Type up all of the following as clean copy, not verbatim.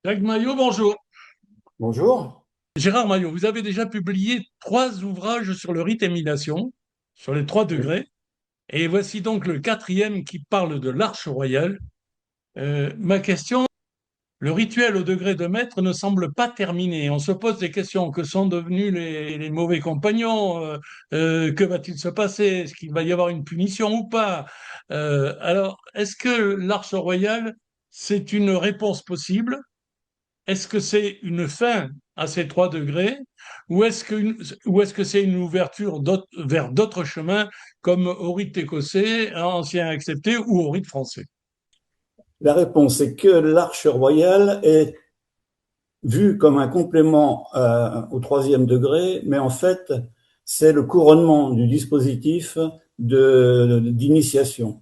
Jacques Maillot, bonjour. Bonjour. Gérard Maillot, vous avez déjà publié trois ouvrages sur le rite émulation, sur les trois Oui. degrés, et voici donc le quatrième qui parle de l'Arche royale. Ma question, le rituel au degré de maître ne semble pas terminé. On se pose des questions. Que sont devenus les mauvais compagnons? Que va-t-il se passer? Est-ce qu'il va y avoir une punition ou pas? Alors, est-ce que l'Arche royale, c'est une réponse possible? Est-ce que c'est une fin à ces trois degrés ou est-ce que c'est une ouverture vers d'autres chemins comme au rite écossais, ancien accepté, ou au rite français? La réponse est que l'arche royale est vue comme un complément au troisième degré, mais en fait, c'est le couronnement du dispositif d'initiation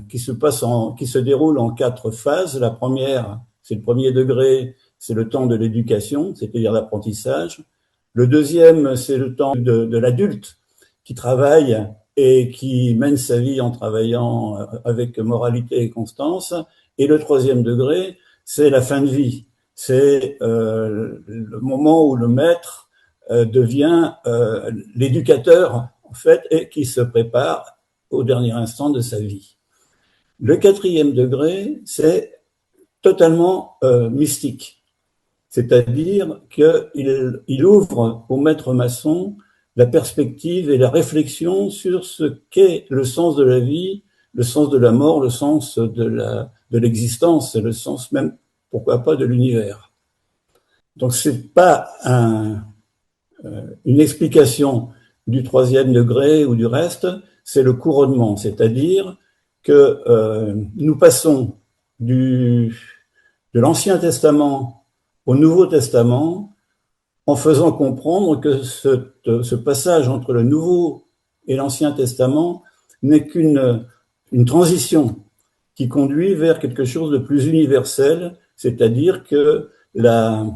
qui se déroule en quatre phases. La première, c'est le premier degré, c'est le temps de l'éducation, c'est-à-dire l'apprentissage. Le deuxième, c'est le temps de l'adulte qui travaille et qui mène sa vie en travaillant avec moralité et constance. Et le troisième degré, c'est la fin de vie. C'est le moment où le maître devient l'éducateur, en fait, et qui se prépare au dernier instant de sa vie. Le quatrième degré, c'est totalement mystique. C'est-à-dire qu'il ouvre au maître maçon la perspective et la réflexion sur ce qu'est le sens de la vie, le sens de la mort, le sens de l'existence, et le sens même, pourquoi pas, de l'univers. Donc c'est pas une explication du troisième degré ou du reste, c'est le couronnement, c'est-à-dire que nous passons du, de l'Ancien Testament au Nouveau Testament en faisant comprendre que ce passage entre le Nouveau et l'Ancien Testament n'est qu'une transition qui conduit vers quelque chose de plus universel, c'est-à-dire que la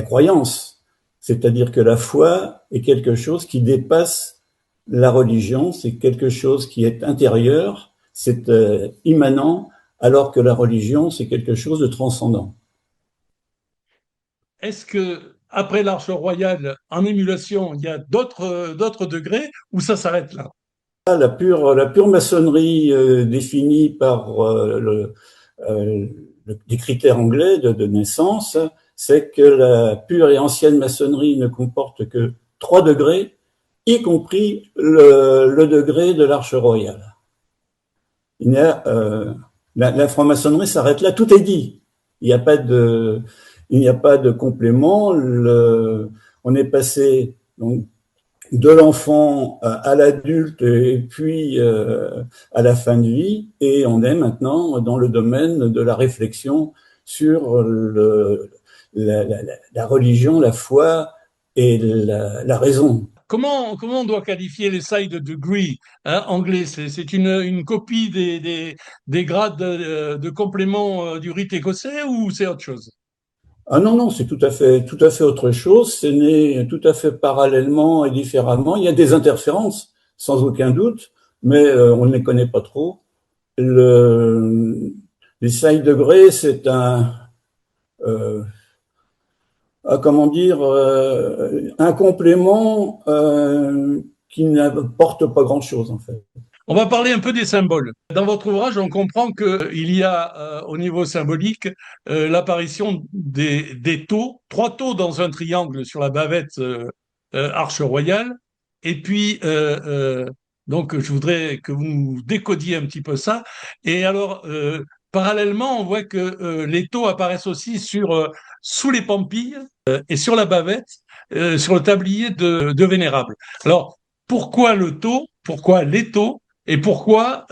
croyance, c'est-à-dire que la foi est quelque chose qui dépasse la religion, c'est quelque chose qui est intérieur, c'est immanent, alors que la religion, c'est quelque chose de transcendant. Est-ce que après l'Arche royale, en émulation, il y a d'autres degrés ou ça s'arrête là? La pure maçonnerie définie par euh, des critères anglais de naissance, c'est que la pure et ancienne maçonnerie ne comporte que trois degrés, y compris le degré de l'arche royale. Il y a, la franc-maçonnerie s'arrête là, tout est dit. Il n'y a pas de, il n'y a pas de complément. On est passé donc de l'enfant à l'adulte et puis à la fin de vie, et on est maintenant dans le domaine de la réflexion sur la religion, la foi et la raison. Comment on doit qualifier les side degree, hein, anglais? C'est une copie des grades de complément du rite écossais ou c'est autre chose? Ah non, non, c'est tout à fait autre chose. C'est né tout à fait parallèlement et différemment. Il y a des interférences, sans aucun doute, mais on ne les connaît pas trop. Le, les 5 degrés, c'est euh, comment dire, un complément qui n'apporte pas grand-chose en fait. On va parler un peu des symboles. Dans votre ouvrage, on comprend qu'il y a au niveau symbolique l'apparition des taux, trois taux dans un triangle sur la bavette arche royale. Et puis, donc, je voudrais que vous nous décodiez un petit peu ça. Et alors, parallèlement, on voit que les taux apparaissent aussi sous les pampilles et sur la bavette, sur le tablier de Vénérable. Alors, pourquoi le taux? Pourquoi les taux? Et pourquoi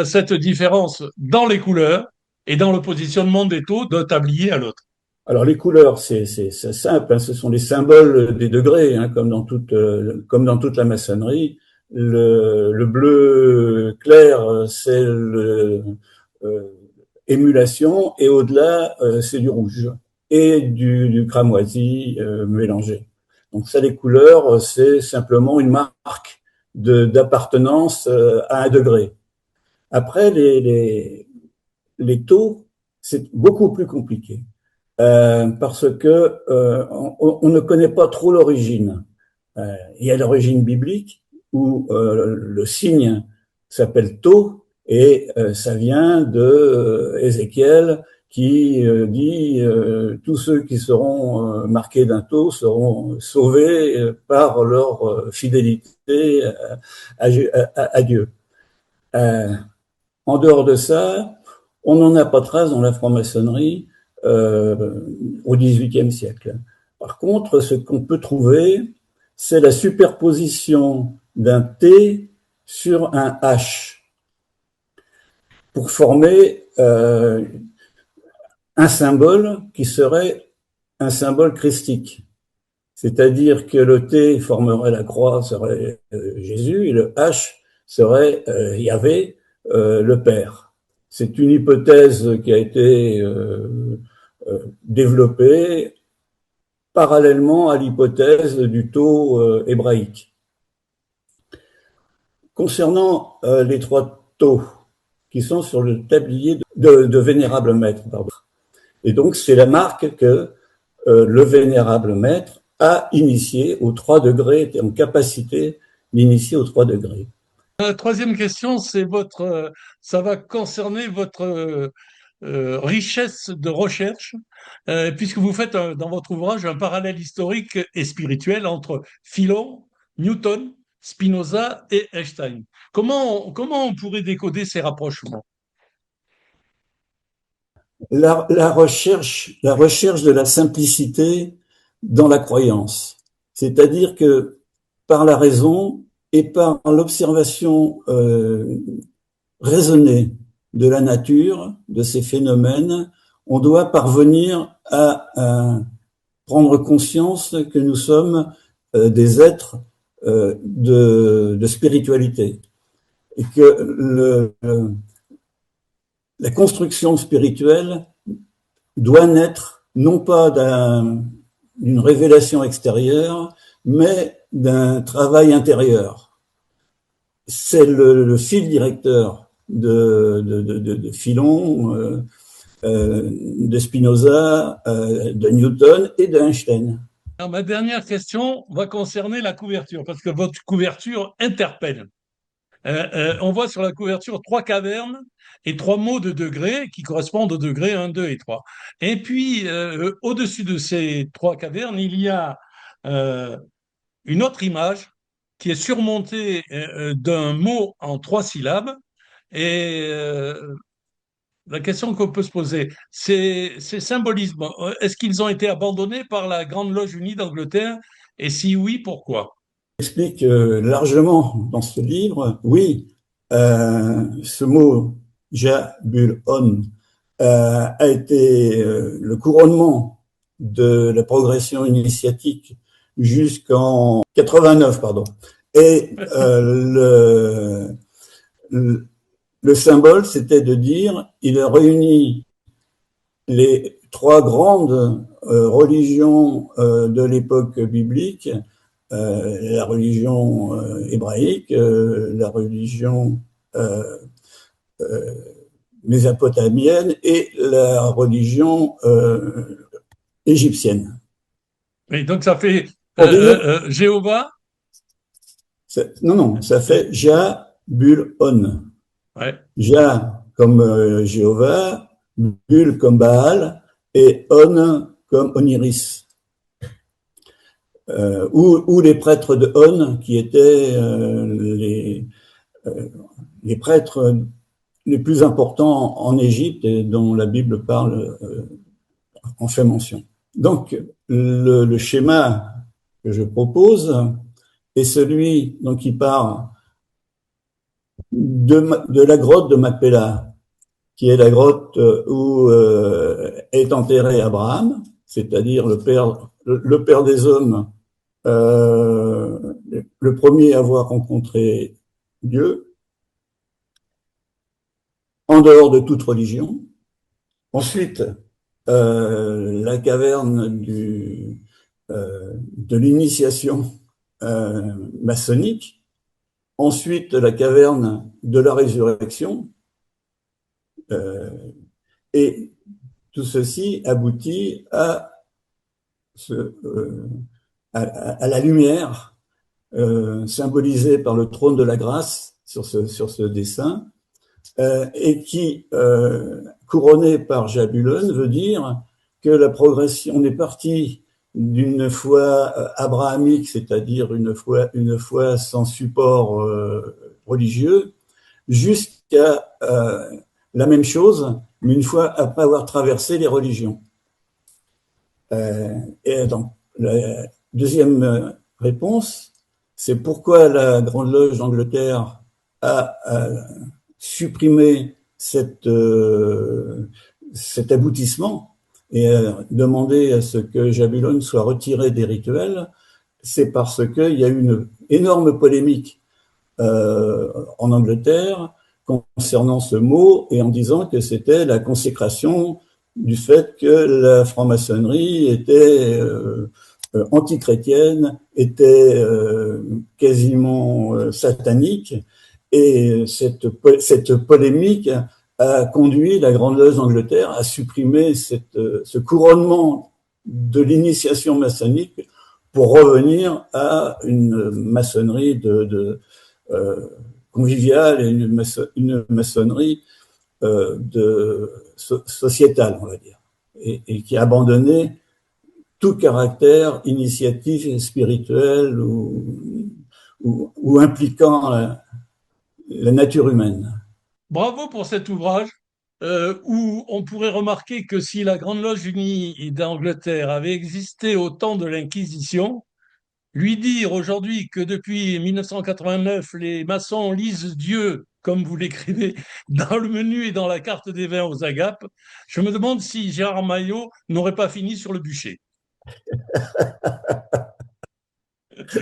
cette différence dans les couleurs et dans le positionnement des taux d'un tablier à l'autre? Alors les couleurs, c'est simple, hein, ce sont les symboles des degrés, hein, comme dans toute la maçonnerie. Le bleu clair, c'est euh, émulation, et au-delà, c'est du rouge et du cramoisi mélangé. Donc ça, les couleurs, c'est simplement une marque d'appartenance à un degré. Après, les taux, c'est beaucoup plus compliqué. parce que on ne connaît pas trop l'origine. Il y a l'origine biblique où le signe s'appelle tau et ça vient de Ézéchiel qui dit tous ceux qui seront marqués d'un tau seront sauvés par leur fidélité à Dieu. En dehors de ça, on n'en a pas trace dans la franc-maçonnerie au XVIIIe siècle. Par contre, ce qu'on peut trouver, c'est la superposition d'un T sur un H pour former un symbole qui serait un symbole christique. C'est-à-dire que le T formerait la croix, serait Jésus, et le H serait Yahvé, le Père. C'est une hypothèse qui a été développée parallèlement à l'hypothèse du tau hébraïque. Concernant les trois taux qui sont sur le tablier de Vénérable Maître, pardon. Et donc, c'est la marque que le Vénérable Maître a initié aux 3 degrés, était en capacité d'initier aux 3 degrés. La troisième question, c'est ça va concerner votre richesse de recherche, puisque vous faites dans votre ouvrage un parallèle historique et spirituel entre Philon, Newton, Spinoza et Einstein. Comment on pourrait décoder ces rapprochements? La recherche de la simplicité dans la croyance. C'est-à-dire que par la raison et par l'observation raisonnée de la nature, de ces phénomènes, on doit parvenir à prendre conscience que nous sommes des êtres de spiritualité et que la construction spirituelle doit naître non pas d'une révélation extérieure, mais d'un travail intérieur. C'est le fil directeur de Philon, de Spinoza, de Newton et d'Einstein. Alors, ma dernière question va concerner la couverture, parce que votre couverture interpelle. On voit sur la couverture 3 cavernes et 3 mots de degrés qui correspondent aux degrés 1, 2 et 3. Et puis, au-dessus de ces 3 cavernes, il y a euh, une autre image qui est surmontée d'un mot en 3 syllabes. Et la question qu'on peut se poser, ces symbolismes, est-ce qu'ils ont été abandonnés par la Grande Loge Unie d'Angleterre? Et si oui, pourquoi? J'explique largement dans ce livre, oui, ce mot Jabul-On a été le couronnement de la progression initiatique jusqu'en 89, pardon. Et le symbole, c'était de dire, il a réuni les 3 grandes religions de l'époque biblique, la religion hébraïque, la religion mésopotamienne et la religion égyptienne. Et donc ça fait Jéhovah. Non, ça fait Jabul-On. Ouais. Ja comme Jéhovah, Bul comme Baal et On comme Oniris. Ou les prêtres de On qui étaient les prêtres les plus importants en Égypte et dont la Bible parle, en fait mention. Donc, le schéma que je propose est celui dont il part de la grotte de Macpéla, qui est la grotte où est enterré Abraham, c'est-à-dire le père des hommes, le premier à avoir rencontré Dieu, en dehors de toute religion. Ensuite, la caverne de l'initiation maçonnique. Ensuite, la caverne de la résurrection. Et tout ceci aboutit ce, euh, à la lumière symbolisée par le trône de la grâce sur ce dessin, et qui, couronné par Jabulon, veut dire que la progression, on est parti d'une foi abrahamique, c'est-à-dire une foi sans support religieux, jusqu'à la même chose, mais une fois après avoir traversé les religions. Et donc, la deuxième réponse, c'est pourquoi la Grande Loge d'Angleterre a supprimé cet aboutissement et demandé à ce que Jabulon soit retiré des rituels. C'est parce qu'il y a eu une énorme polémique en Angleterre concernant ce mot et en disant que c'était la consécration du fait que la franc-maçonnerie était antichrétienne, était quasiment satanique, et cette polémique a conduit la Grande Loge d'Angleterre à supprimer ce couronnement de l'initiation maçonnique pour revenir à une maçonnerie conviviale et une maçonnerie sociétale, on va dire, et qui a abandonné tout caractère initiatif spirituel ou impliquant la nature humaine. Bravo pour cet ouvrage où on pourrait remarquer que si la Grande Loge unie d'Angleterre avait existé au temps de l'Inquisition, lui dire aujourd'hui que depuis 1989, les maçons lisent Dieu, comme vous l'écrivez, dans le menu et dans la carte des vins aux agapes, je me demande si Gérard Maillot n'aurait pas fini sur le bûcher.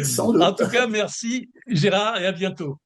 Sans En doute. tout cas, merci Gérard et à bientôt.